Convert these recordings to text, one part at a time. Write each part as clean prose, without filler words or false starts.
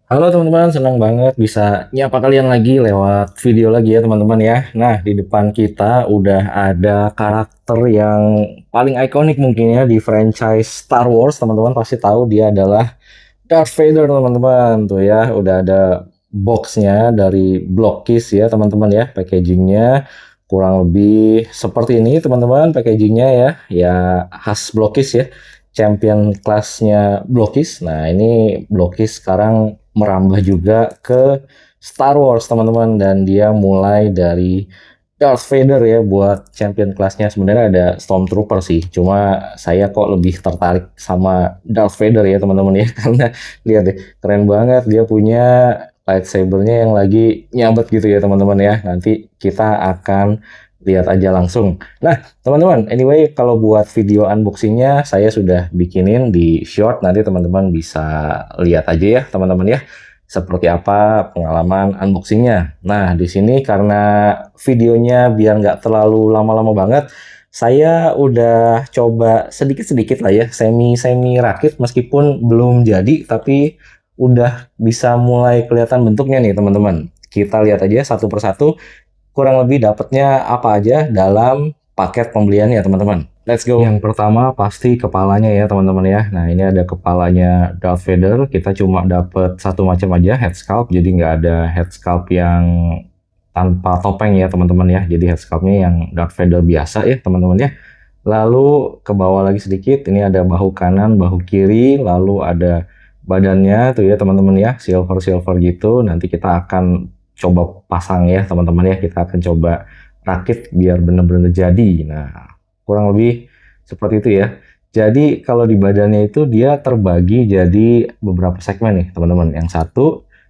Halo teman-teman, senang banget bisa nyapa kalian lagi lewat video lagi ya teman-teman ya. Nah, di depan kita udah ada karakter yang paling ikonik mungkin ya di franchise Star Wars. Teman-teman pasti tahu dia adalah Darth Vader teman-teman. Tuh ya, udah ada boxnya dari Blockkiss ya teman-teman ya. Packagingnya kurang lebih seperti ini teman-teman packagingnya ya. Ya khas Blockkiss ya. Champion kelasnya Blockkiss. Nah, ini Blockkiss sekarang merambah juga ke Star Wars teman-teman dan dia mulai dari Darth Vader ya buat champion kelasnya sebenarnya ada Stormtrooper sih. Cuma saya kok lebih tertarik sama Darth Vader ya teman-teman ya karena lihat deh keren banget dia punya lightsabernya yang lagi nyabet gitu ya teman-teman ya. Nanti kita akan lihat aja langsung. Nah, teman-teman, anyway kalau buat video unboxingnya saya sudah bikinin di short nanti teman-teman bisa lihat aja ya teman-teman ya seperti apa pengalaman unboxingnya. Nah, di sini karena videonya biar nggak terlalu lama-lama banget, saya udah coba sedikit-sedikit lah ya, semi-semi rakit meskipun belum jadi, tapi udah bisa mulai kelihatan bentuknya nih teman-teman. Kita lihat aja satu persatu, kurang lebih dapatnya apa aja dalam paket pembeliannya teman-teman. Let's go. Yang pertama pasti kepalanya ya teman-teman ya. Nah ini ada kepalanya Darth Vader. Kita cuma dapat satu macam aja head sculpt. Jadi nggak ada head sculpt yang tanpa topeng ya teman-teman ya. Jadi head sculptnya yang Darth Vader biasa ya teman-teman ya. Lalu ke bawah lagi sedikit. Ini ada bahu kanan, bahu kiri. Lalu ada badannya tuh ya teman-teman ya. Silver-silver gitu. Nanti kita akan coba pasang ya teman-teman ya. Kita akan coba rakit biar benar-benar jadi. Nah kurang lebih seperti itu ya. Jadi kalau di badannya itu dia terbagi jadi beberapa segmen nih teman-teman. Yang satu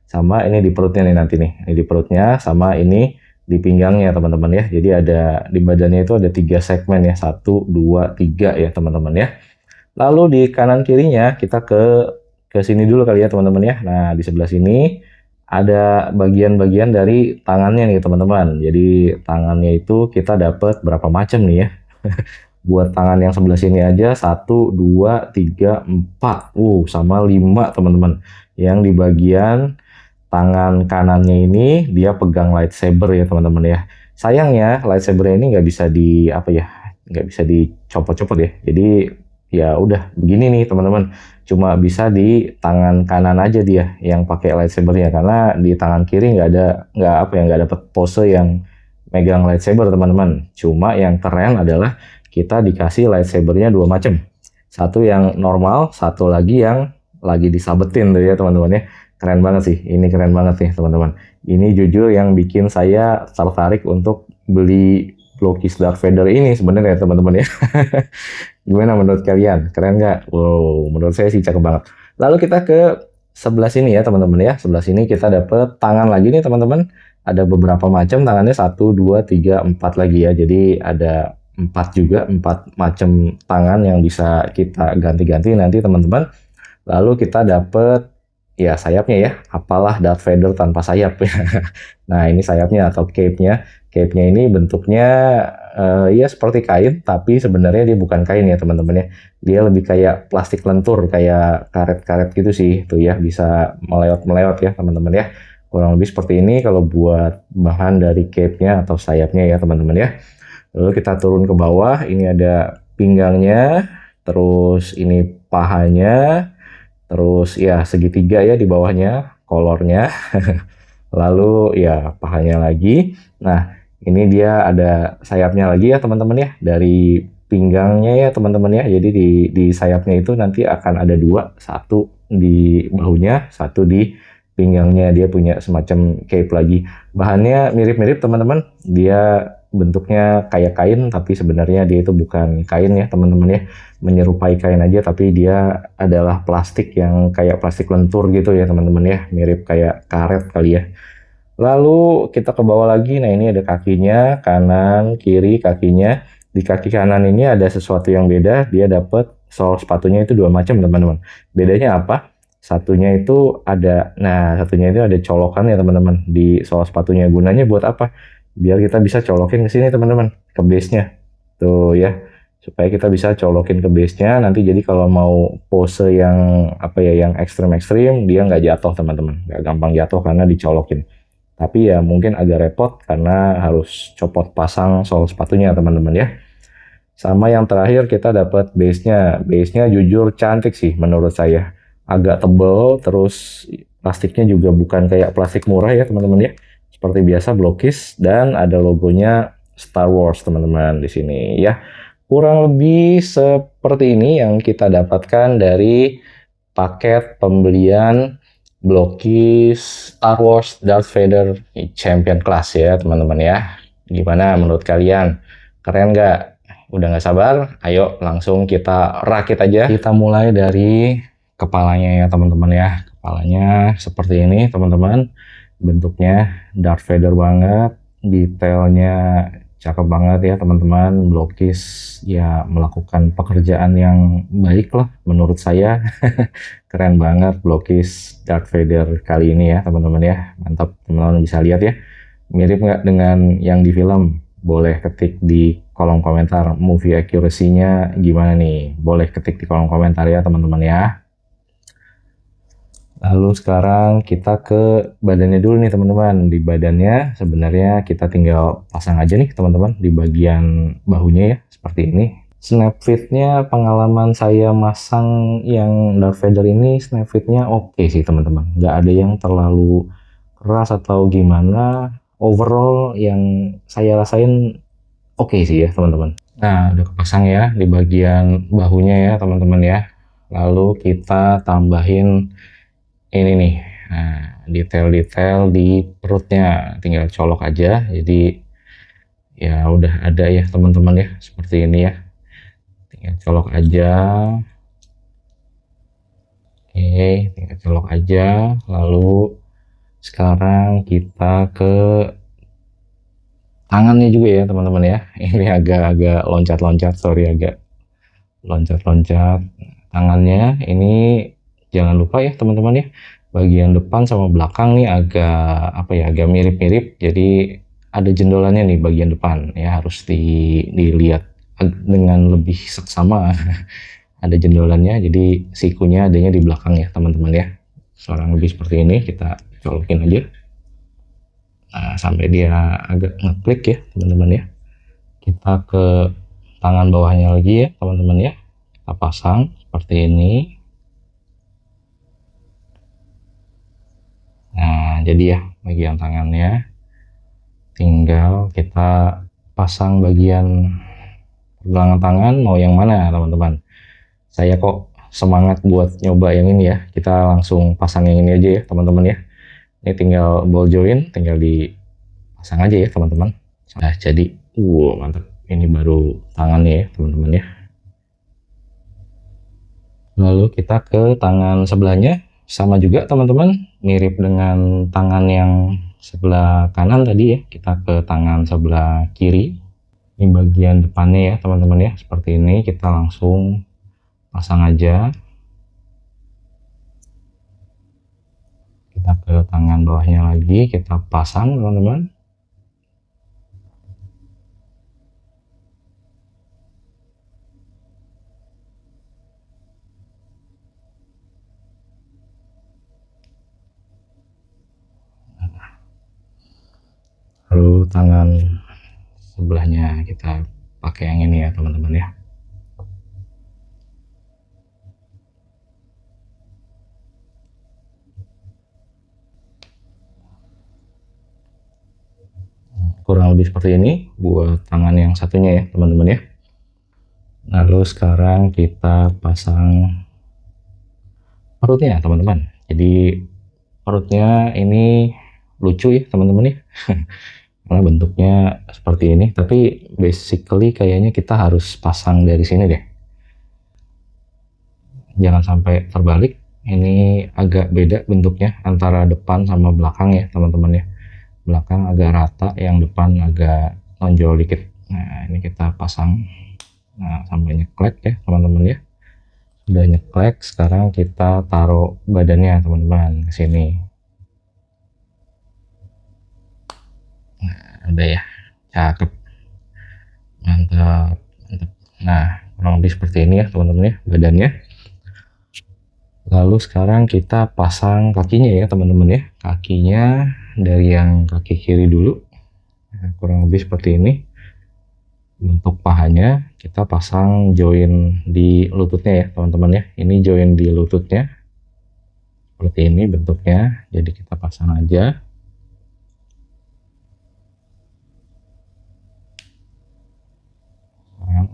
sama ini di perutnya nih nanti nih. Ini di perutnya sama ini di pinggangnya teman-teman ya. Jadi ada di badannya itu ada tiga segmen ya. Satu, dua, tiga ya teman-teman ya. Lalu di kanan kirinya kita ke sini dulu kali ya teman-teman ya. Nah di sebelah sini ada bagian-bagian dari tangannya nih teman-teman. Jadi tangannya itu kita dapat berapa macam nih ya. Buat tangan yang sebelah sini aja satu, dua, tiga, empat, sama lima teman-teman. Yang di bagian tangan kanannya ini dia pegang lightsaber ya teman-teman ya. Sayangnya lightsaber ini nggak bisa di apa ya, nggak bisa dicopot-copot ya. Jadi ya udah begini nih teman-teman. Cuma bisa di tangan kanan aja dia yang pakai lightsabernya karena di tangan kiri nggak apa ya nggak dapet pose yang megang lightsaber teman-teman. Cuma yang keren adalah kita dikasih lightsabernya dua macam. Satu yang normal, satu lagi yang lagi disabetin tuh ya teman-teman ya. Keren banget sih, ini keren banget nih teman-teman. Ini jujur yang bikin saya tertarik untuk beli Blockkiss Darth Vader ini sebenarnya teman-teman ya. Gimana menurut kalian? Keren nggak? Wow, menurut saya sih cakep banget. Lalu kita ke sebelah sini ya teman-teman ya. Sebelah sini kita dapat tangan lagi nih teman-teman. Ada beberapa macam tangannya satu, dua, tiga, empat lagi ya. Jadi ada empat juga, empat macam tangan yang bisa kita ganti-ganti nanti teman-teman. Lalu kita dapat ya sayapnya ya. Apalah Darth Vader tanpa sayap ya. Nah ini sayapnya atau cape-nya. Cape-nya ini bentuknya ya seperti kain, tapi sebenarnya dia bukan kain ya teman-teman ya. Dia lebih kayak plastik lentur, kayak karet-karet gitu sih. Tuh ya bisa melewat-melewat ya teman-teman ya. Kurang lebih seperti ini kalau buat bahan dari cape-nya atau sayapnya ya teman-teman ya. Lalu kita turun ke bawah, ini ada pinggangnya, terus ini pahanya, terus ya segitiga ya di bawahnya, kolornya. Lalu ya pahanya lagi. Nah, ini dia ada sayapnya lagi ya teman-teman ya. Dari pinggangnya ya teman-teman ya. Jadi di sayapnya itu nanti akan ada dua. Satu di bahunya, satu di pinggangnya. Dia punya semacam cape lagi. Bahannya mirip-mirip teman-teman. Dia bentuknya kayak kain tapi sebenarnya dia itu bukan kain ya teman-teman ya, menyerupai kain aja tapi dia adalah plastik yang kayak plastik lentur gitu ya teman-teman ya, mirip kayak karet kali ya. Lalu kita ke bawah lagi, nah ini ada kakinya, kanan, kiri kakinya. Di kaki kanan ini ada sesuatu yang beda, dia dapat sol sepatunya itu dua macam teman-teman. Bedanya apa? Satunya itu ada colokan ya teman-teman di sol sepatunya. Gunanya buat apa? Biar kita bisa colokin ke sini teman-teman, ke base-nya. Tuh ya. supaya kita bisa colokin ke base-nya. Nanti jadi kalau mau pose yang apa ya, yang ekstrim-ekstrim, dia nggak jatuh teman-teman, nggak gampang jatuh karena dicolokin. Tapi ya mungkin agak repot karena harus copot pasang sol sepatunya teman-teman ya. Sama yang terakhir kita dapat base-nya. Base-nya jujur cantik sih menurut saya. Agak tebel, terus plastiknya juga bukan kayak plastik murah ya teman-teman ya. Seperti biasa Blokis dan ada logonya Star Wars teman-teman di sini ya. Kurang lebih seperti ini yang kita dapatkan dari paket pembelian Blokis Star Wars Darth Vader Champion Class ya teman-teman ya. Gimana menurut kalian? Keren nggak? Udah nggak sabar, ayo langsung kita rakit aja. Kita mulai dari kepalanya ya teman-teman ya. Kepalanya seperti ini teman-teman. Bentuknya Darth Vader banget, detailnya cakep banget ya teman-teman. Blokis ya melakukan pekerjaan yang baik lah menurut saya. Keren banget Blokis Darth Vader kali ini ya teman-teman ya. Mantap, teman-teman bisa lihat ya. Mirip nggak dengan yang di film? Boleh ketik di kolom komentar. Movie accuracy-nya gimana nih? Boleh ketik di kolom komentar ya teman-teman ya. Lalu sekarang kita ke badannya dulu nih teman-teman. Di badannya sebenarnya kita tinggal pasang aja nih teman-teman di bagian bahunya ya, seperti ini. Snap fit-nya pengalaman saya masang yang Darth Vader ini, snap fit-nya oke sih teman-teman. Nggak ada yang terlalu keras atau gimana. Overall yang saya rasain oke sih ya teman-teman. Nah udah kepasang ya di bagian bahunya ya teman-teman ya. Lalu kita tambahin ini nih, nah, detail-detail di perutnya tinggal colok aja. Jadi ya udah ada ya teman-teman ya, seperti ini ya. Tinggal colok aja. Oke, tinggal colok aja. Lalu sekarang kita ke tangannya juga ya teman-teman ya. Ini agak-agak loncat-loncat, sorry, agak loncat-loncat tangannya. Ini jangan lupa ya teman-teman ya, bagian depan sama belakang nih agak apa ya, agak mirip-mirip. Jadi ada jendolannya nih bagian depan ya, harus dilihat dengan lebih seksama. Ada jendolannya, jadi sikunya adanya di belakang ya teman-teman ya. Seorang lebih seperti ini, kita colokin aja. Nah, sampai dia agak ngeklik ya teman-teman ya. Kita ke tangan bawahnya lagi ya teman-teman ya. Kita pasang seperti ini. Nah, jadi ya bagian tangannya tinggal kita pasang bagian pergelangan tangan mau yang mana teman-teman. Saya kok semangat buat nyoba yang ini ya. Kita langsung pasang yang ini aja ya teman-teman ya. Ini tinggal ball joint, tinggal dipasang aja ya teman-teman. Nah, jadi mantap. Ini baru tangannya ya teman-teman ya. Lalu kita ke tangan sebelahnya, sama juga teman-teman, mirip dengan tangan yang sebelah kanan tadi ya. Kita ke tangan sebelah kiri. Ini bagian depannya ya teman-teman ya, seperti ini. Kita langsung pasang aja. Kita ke tangan bawahnya lagi, kita pasang teman-teman. Lalu tangan sebelahnya kita pakai yang ini ya teman-teman ya. Kurang lebih seperti ini buat tangan yang satunya ya teman-teman ya. Lalu sekarang kita pasang perutnya teman-teman. Jadi perutnya ini lucu ya teman-teman ya. Karena bentuknya seperti ini, tapi basically kayaknya kita harus pasang dari sini deh. Jangan sampai terbalik. Ini agak beda bentuknya antara depan sama belakang ya teman-teman ya. Belakang agak rata, yang depan agak nonjol dikit. Nah, ini kita pasang. Nah, sampai nyeklek ya teman-teman ya. Sudah nyeklek, sekarang kita taruh badannya teman-teman ke sini. Nah, udah ya, cakep, mantap, mantap. Nah, kurang lebih seperti ini ya teman-teman ya badannya. Lalu sekarang kita pasang kakinya ya teman-teman ya. Kakinya dari yang kaki kiri dulu. Nah, kurang lebih seperti ini. Bentuk pahanya kita pasang join di lututnya ya teman-teman ya. Ini join di lututnya. Seperti ini bentuknya. Jadi kita pasang aja.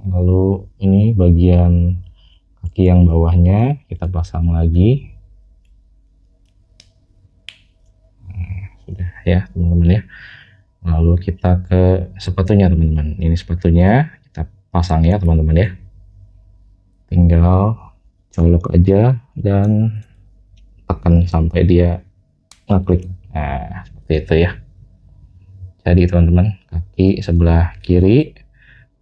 Lalu ini bagian kaki yang bawahnya kita pasang lagi. Nah, sudah ya teman-teman ya. Lalu kita ke sepatunya teman-teman. Ini sepatunya kita pasang ya teman-teman ya. Tinggal colok aja dan tekan sampai dia ngeklik. Nah, seperti itu ya. Jadi teman-teman, kaki sebelah kiri.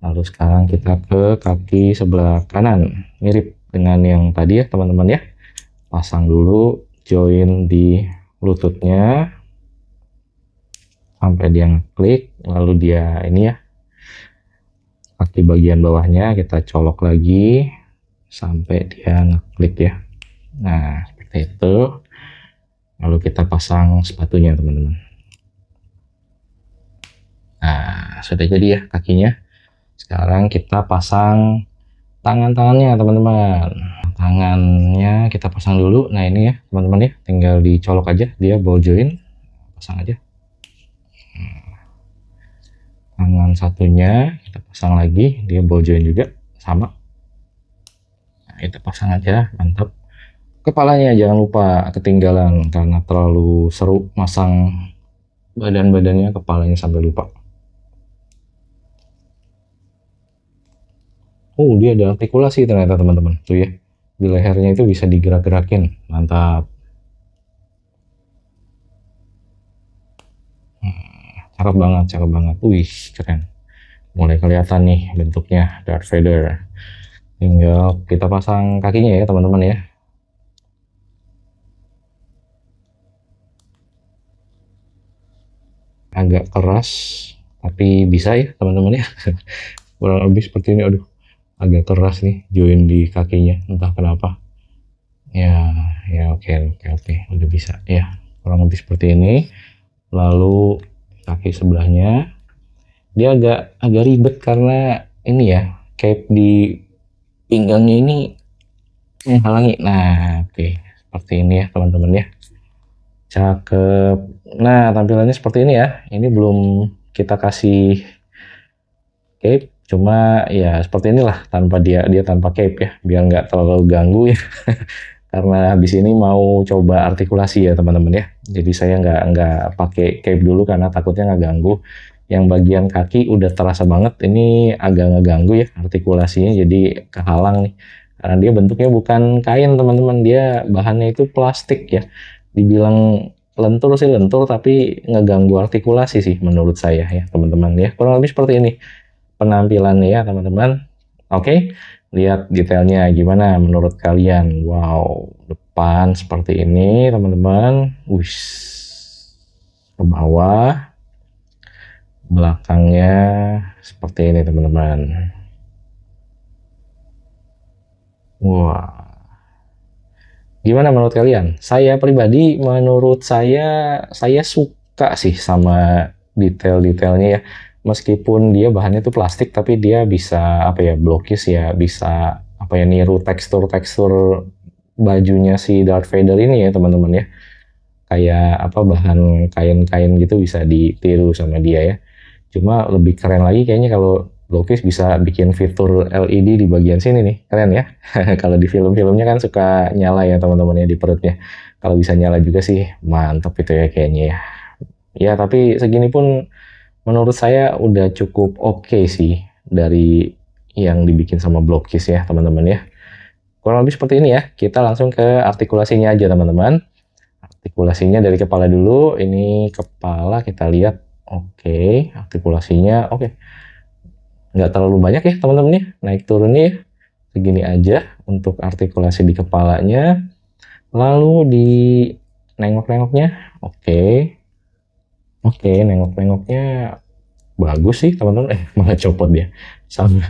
Lalu sekarang kita ke kaki sebelah kanan. Mirip dengan yang tadi ya teman-teman ya. Pasang dulu join di lututnya sampai dia ngeklik. Lalu dia ini ya, kaki bagian bawahnya kita colok lagi sampai dia ngeklik ya. Nah, seperti itu. Lalu kita pasang sepatunya teman-teman. Nah, sudah jadi ya kakinya. Sekarang kita pasang tangan-tangannya teman-teman. Tangannya kita pasang dulu. Nah ini ya teman-teman ya, tinggal dicolok aja dia ball join. Pasang aja. Tangan satunya kita pasang lagi, dia ball join juga sama. Nah, kita pasang aja, mantap. Kepalanya jangan lupa ketinggalan karena terlalu seru masang badan-badannya, kepalanya sampai lupa. Oh, dia ada artikulasi ternyata teman-teman. Tuh ya, di lehernya itu bisa digerak-gerakin. Mantap. Cakep banget, cakep banget. Wih, keren. Mulai kelihatan nih bentuknya Darth Vader. Tinggal kita pasang kakinya ya teman-teman ya. Agak keras, tapi bisa ya teman-teman ya. Kurang lebih seperti ini. Aduh, agak keras nih join di kakinya, entah kenapa. Ya, ya oke, udah bisa ya. Kurang lebih seperti ini. Lalu kaki sebelahnya dia agak ribet karena ini ya, cape di pinggangnya ini menghalangi. Nah, oke, seperti ini ya teman-teman ya. Cakep. Nah, tampilannya seperti ini ya. Ini belum kita kasih cape, cuma ya seperti inilah tanpa dia tanpa cape ya, biar nggak terlalu ganggu ya. Karena habis ini mau coba artikulasi ya teman-teman ya. Jadi saya nggak pakai cape dulu karena takutnya nggak ganggu. Yang bagian kaki udah terasa banget ini agak ngeganggu ya artikulasinya, jadi kehalang nih. Karena dia bentuknya bukan kain teman-teman, dia bahannya itu plastik ya. Dibilang lentur sih lentur, tapi ngeganggu artikulasi sih menurut saya ya teman-teman ya. Kurang lebih seperti ini penampilannya ya teman-teman. Oke, lihat detailnya gimana menurut kalian. Wow, depan seperti ini teman-teman. Wih, ke bawah, belakangnya seperti ini teman-teman. Wah, gimana menurut kalian? Saya pribadi, menurut saya suka sih sama detail-detailnya ya. Meskipun dia bahannya itu plastik, tapi dia bisa apa ya, blokis ya, bisa apa ya, niru tekstur-tekstur bajunya si Darth Vader ini ya teman-teman ya. Kayak apa, bahan kain-kain gitu bisa ditiru sama dia ya. Cuma lebih keren lagi kayaknya kalau Blokis bisa bikin fitur LED di bagian sini nih, keren ya. Kalau di film-filmnya kan suka nyala ya teman-teman ya di perutnya. Kalau bisa nyala juga sih mantap itu ya kayaknya ya. Ya tapi segini pun menurut saya udah cukup oke sih dari yang dibikin sama Blokis ya teman-teman ya. Kurang lebih seperti ini ya. Kita langsung ke artikulasinya aja teman-teman. Artikulasinya dari kepala dulu. Ini kepala kita lihat. Oke, artikulasinya oke. Nggak terlalu banyak ya teman-teman ya, naik turunnya ya. Segini aja untuk artikulasi di kepalanya. Lalu di nengok-nengoknya, oke. Oke, nengok-nengoknya bagus sih teman-teman. Malah copot dia. Sama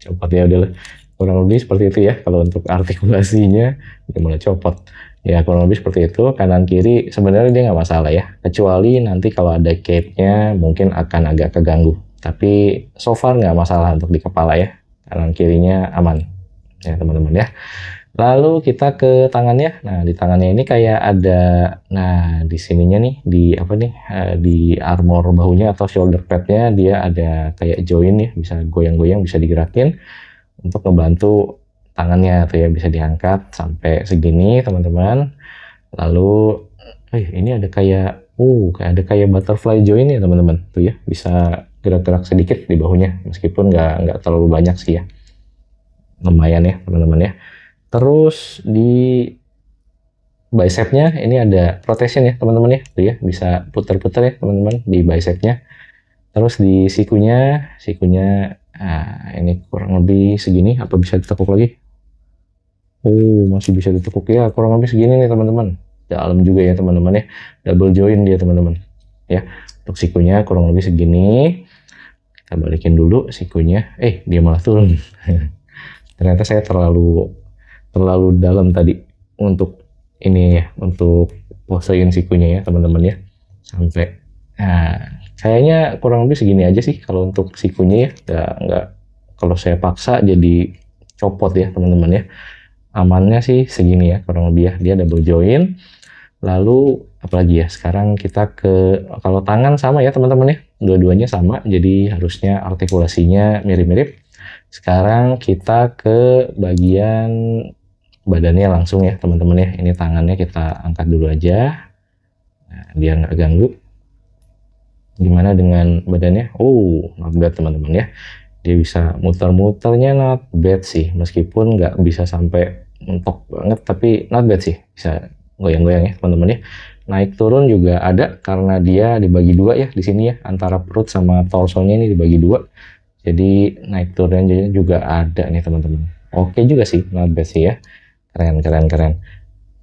Copot ya udahlah. Kurang lebih seperti itu ya kalau untuk artikulasinya gimana copot. Ya kurang lebih seperti itu, kanan kiri sebenarnya dia nggak masalah ya. Kecuali nanti kalau ada cape-nya mungkin akan agak keganggu. Tapi so far nggak masalah untuk di kepala ya. Kanan kirinya aman ya teman-teman ya. Lalu kita ke tangannya. Nah, di tangannya ini kayak ada, nah di sininya nih, di apa nih, di armor bahunya atau shoulder padnya dia ada kayak join ya, bisa goyang-goyang, bisa digerakin untuk ngebantu tangannya tuh ya, bisa diangkat sampai segini teman-teman. Lalu, ini ada kayak, kayak ada kayak butterfly join ya teman-teman, tuh ya, bisa gerak-gerak sedikit di bahunya, meskipun nggak terlalu banyak sih ya, lumayan ya teman-teman ya. Terus di bicepnya ini ada protection ya teman-teman ya, tuh ya bisa putar-putar ya teman-teman di bicepnya. Terus di sikunya, ini kurang lebih segini, apa bisa ditekuk lagi? Masih bisa ditekuk ya, kurang lebih segini nih teman-teman. Dalam juga ya teman-teman ya, double join dia teman-teman. Ya, untuk sikunya kurang lebih segini. Kita balikin dulu sikunya. Dia malah turun. Ternyata saya terlalu dalam tadi untuk ini ya, untuk posein sikunya ya teman-teman ya, sampai kayaknya kurang lebih segini aja sih kalau untuk sikunya ya. Nggak kalau saya paksa jadi copot ya teman-teman ya. Amannya sih segini ya kurang lebih ya, dia double join. Lalu apalagi ya, sekarang kita ke, kalau tangan sama ya teman-teman ya, dua-duanya sama, jadi harusnya artikulasinya mirip-mirip. Sekarang kita ke bagian badannya langsung ya teman-teman ya. Ini tangannya kita angkat dulu aja, biar nggak ganggu. Gimana dengan badannya? Not bad teman-teman ya. Dia bisa muter-muternya not bad sih, meskipun nggak bisa sampai mentok banget, tapi not bad sih, bisa goyang-goyang ya teman-teman ya. Naik turun juga ada karena dia dibagi dua ya di sini ya, antara perut sama torsonya ini dibagi dua. Jadi naik turunnya juga ada nih teman-teman. Oke juga sih, not bad sih ya. Keren.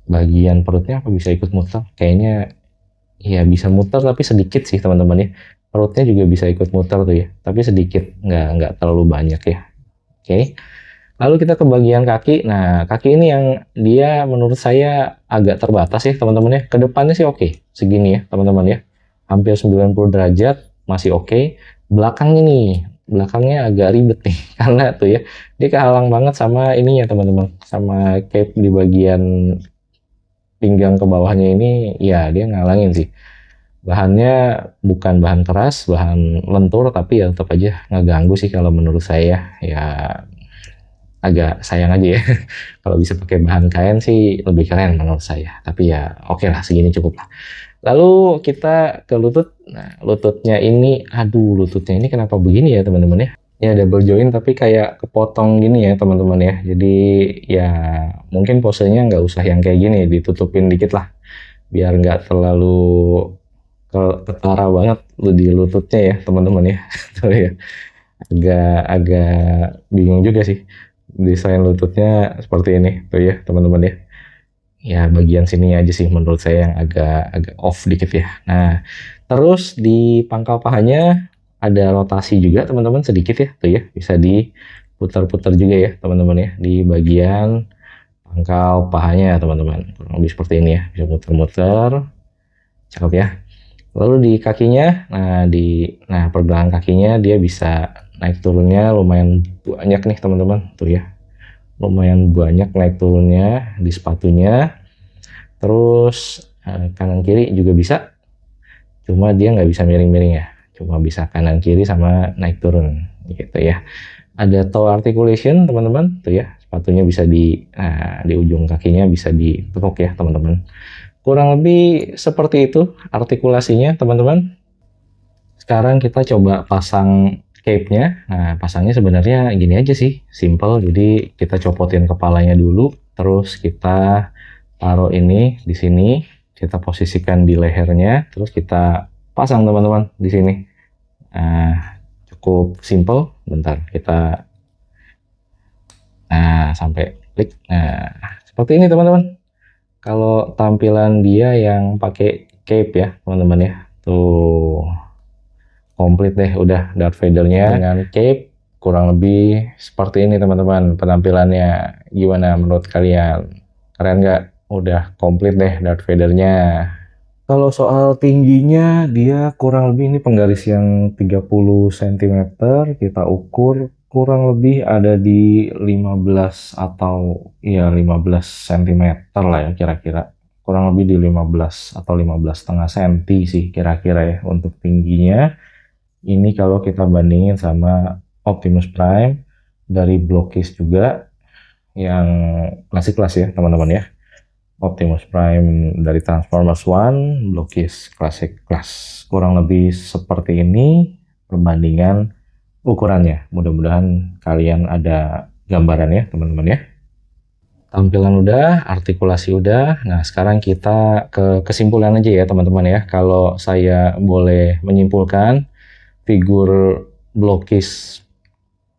Bagian perutnya apa bisa ikut muter? Kayaknya ya bisa muter tapi sedikit sih teman-teman ya. Perutnya juga bisa ikut muter tuh ya, tapi sedikit, nggak terlalu banyak ya. Oke. Lalu kita ke bagian kaki. Nah, kaki ini yang dia menurut saya agak terbatas ya teman-teman ya. Kedepannya sih oke, segini ya teman-teman ya. Hampir 90 derajat masih oke. Belakangnya agak ribet nih karena tuh ya, dia kehalang banget sama ini ya teman-teman, sama cape di bagian pinggang ke bawahnya ini ya, dia ngalangin sih. Bahannya bukan bahan keras, bahan lentur, tapi ya tetap aja ngeganggu sih kalau menurut saya ya. Agak sayang aja ya. Kalau bisa pakai bahan kain sih lebih keren menurut saya, tapi ya oke lah, segini cukup lah. Lalu kita ke lutut. Nah, lututnya ini kenapa begini ya teman-teman ya? Ya double join tapi kayak kepotong gini ya teman-teman ya. Jadi ya mungkin posenya nggak usah yang kayak gini, ditutupin dikit lah, biar nggak terlalu ketara banget di lututnya ya teman-teman ya. Tuh ya, agak bingung juga sih desain lututnya seperti ini tuh ya teman-teman ya. Ya bagian sini aja sih menurut saya yang agak off dikit ya. Nah, terus di pangkal pahanya ada rotasi juga teman-teman sedikit ya, tuh ya, bisa diputar-putar juga ya teman-teman ya di bagian pangkal pahanya teman-teman. Kurang lebih seperti ini ya, bisa muter-muter. Cakep ya. Lalu di kakinya, pergelangan kakinya dia bisa naik turunnya lumayan banyak nih teman-teman, tuh ya. Lumayan banyak naik turunnya di sepatunya. Terus kanan kiri juga bisa, cuma dia nggak bisa miring-miring ya, cuma bisa kanan kiri sama naik turun gitu ya. Ada toe articulation teman-teman, tuh ya, sepatunya bisa di ujung kakinya bisa ditekuk ya teman-teman. Kurang lebih seperti itu artikulasinya teman-teman. Sekarang kita coba pasang cape-nya. Nah, pasangnya sebenarnya gini aja sih, simple. Jadi kita copotin kepalanya dulu, terus kita taruh ini di sini, kita posisikan di lehernya, terus kita pasang teman-teman di sini. Cukup simple. Bentar, kita sampai klik. Nah, seperti ini teman-teman. Kalau tampilan dia yang pakai cape ya teman-teman ya, tuh komplit deh udah Darth Vader-nya dengan cape. kurang lebih seperti ini teman-teman penampilannya. Gimana menurut kalian? Keren nggak? Udah komplit deh Darth Vader-nya. Kalau soal tingginya, dia kurang lebih ini penggaris yang 30 cm, kita ukur kurang lebih ada di 15 atau ya 15 cm lah ya kira-kira. Kurang lebih di 15 atau 15,5 cm sih kira-kira ya untuk tingginya. Ini kalau kita bandingin sama Optimus Prime dari Blockis juga yang klasik kelas ya teman-teman ya. Optimus Prime dari Transformers One, Blockis Classic Class. Kurang lebih seperti ini perbandingan ukurannya. Mudah-mudahan kalian ada gambaran ya teman-teman ya. Tampilan udah, artikulasi udah. Nah sekarang kita ke kesimpulan aja ya teman-teman ya. Kalau saya boleh menyimpulkan, figur Blockis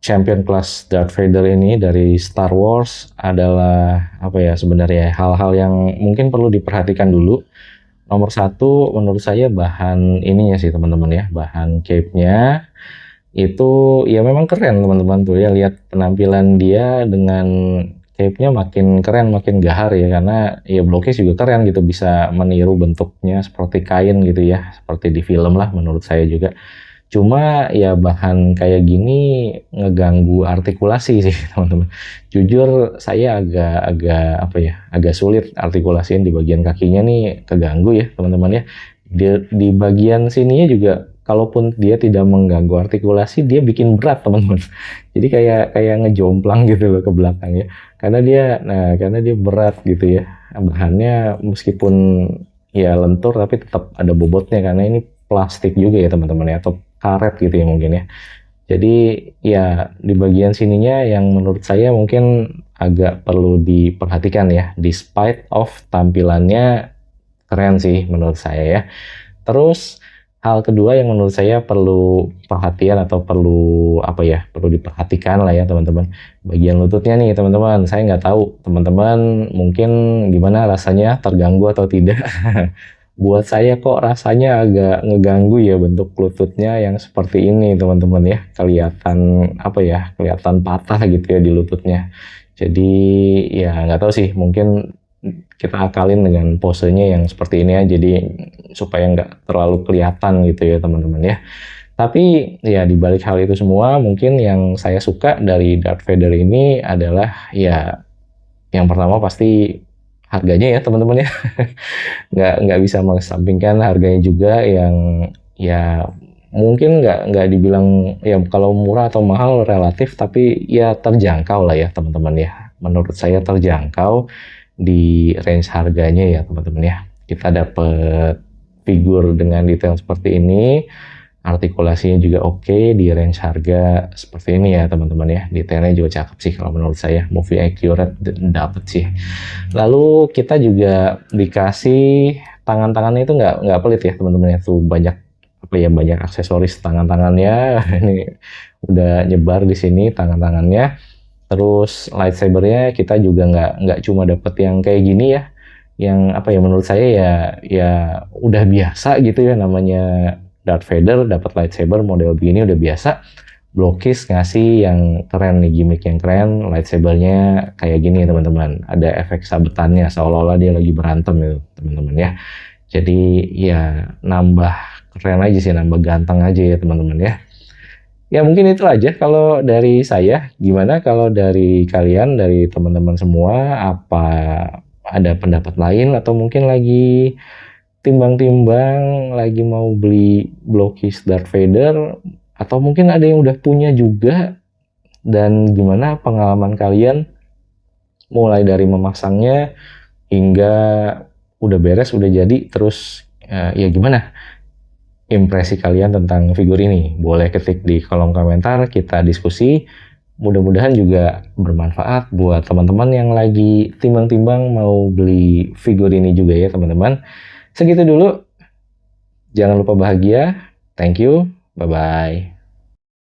Champion Class Darth Vader ini dari Star Wars adalah apa ya sebenarnya hal-hal yang mungkin perlu diperhatikan dulu. Nomor satu menurut saya bahan ininya sih teman-teman ya, bahan cape-nya itu ya memang keren teman-teman tuh ya, lihat penampilan dia dengan cape-nya makin keren makin gahar ya, karena ya Blockis juga keren gitu, bisa meniru bentuknya seperti kain gitu ya, seperti di film lah menurut saya juga. Cuma ya bahan kayak gini ngeganggu artikulasi sih teman-teman. Jujur saya agak apa ya, agak sulit artikulasiin di bagian kakinya nih, keganggu ya teman-teman ya. Di bagian sininya juga kalaupun dia tidak mengganggu artikulasi, dia bikin berat teman-teman. Jadi kayak kayak ngejomplang gitu loh ke belakang ya. Karena dia berat gitu ya. Bahannya meskipun ya lentur tapi tetap ada bobotnya karena ini plastik juga ya teman-teman ya, atau karet gitu ya mungkin ya. Jadi ya di bagian sininya yang menurut saya mungkin agak perlu diperhatikan ya, despite of tampilannya keren sih menurut saya ya. Terus hal kedua yang menurut saya perlu perhatian atau perlu apa ya, perlu diperhatikan lah ya teman-teman. Bagian lututnya nih teman-teman, saya nggak tahu teman-teman mungkin gimana rasanya, terganggu atau tidak. Buat saya kok rasanya agak ngeganggu ya bentuk lututnya yang seperti ini teman-teman ya. Kelihatan apa ya, kelihatan patah gitu ya di lututnya. Jadi ya nggak tahu sih, mungkin kita akalin dengan posenya yang seperti ini ya, jadi supaya nggak terlalu kelihatan gitu ya teman-teman ya. Tapi ya di balik hal itu semua, mungkin yang saya suka dari Darth Vader ini adalah ya yang pertama pasti harganya ya teman-teman ya. Nggak bisa mengesampingkan harganya juga yang ya mungkin nggak dibilang ya kalau murah atau mahal relatif, tapi ya terjangkau lah ya teman-teman ya. Menurut saya terjangkau di range harganya ya teman-teman ya. Kita dapat figur dengan detail seperti ini, artikulasinya juga oke di range harga seperti ini ya teman-teman ya. Detailnya juga cakep sih kalau menurut saya, movie accurate dapet sih. Lalu kita juga dikasih tangan-tangannya itu nggak pelit ya teman-teman ya, tuh banyak apa ya, banyak aksesoris tangan-tangannya. Ini udah nyebar di sini tangan-tangannya. Terus lightsabernya kita juga nggak cuma dapet yang kayak gini ya, yang apa ya, menurut saya ya ya udah biasa gitu ya, namanya Darth Vader dapat lightsaber model begini udah biasa. Blockis ngasih yang keren nih, gimmick yang keren, lightsabernya kayak gini ya teman-teman, ada efek sabetannya seolah-olah dia lagi berantem gitu teman-teman ya. Jadi ya nambah keren aja sih, nambah ganteng aja ya teman-teman ya. Ya mungkin itu aja kalau dari saya. Gimana kalau dari kalian, dari teman-teman semua, apa ada pendapat lain atau mungkin lagi timbang-timbang lagi mau beli Blockis Darth Vader, atau mungkin ada yang udah punya juga, dan gimana pengalaman kalian mulai dari memasangnya hingga udah beres, udah jadi, terus ya gimana impresi kalian tentang figur ini? Boleh ketik di kolom komentar, kita diskusi. Mudah-mudahan juga bermanfaat buat teman-teman yang lagi timbang-timbang mau beli figur ini juga ya teman-teman. Segitu dulu. Jangan lupa bahagia. Thank you. Bye-bye.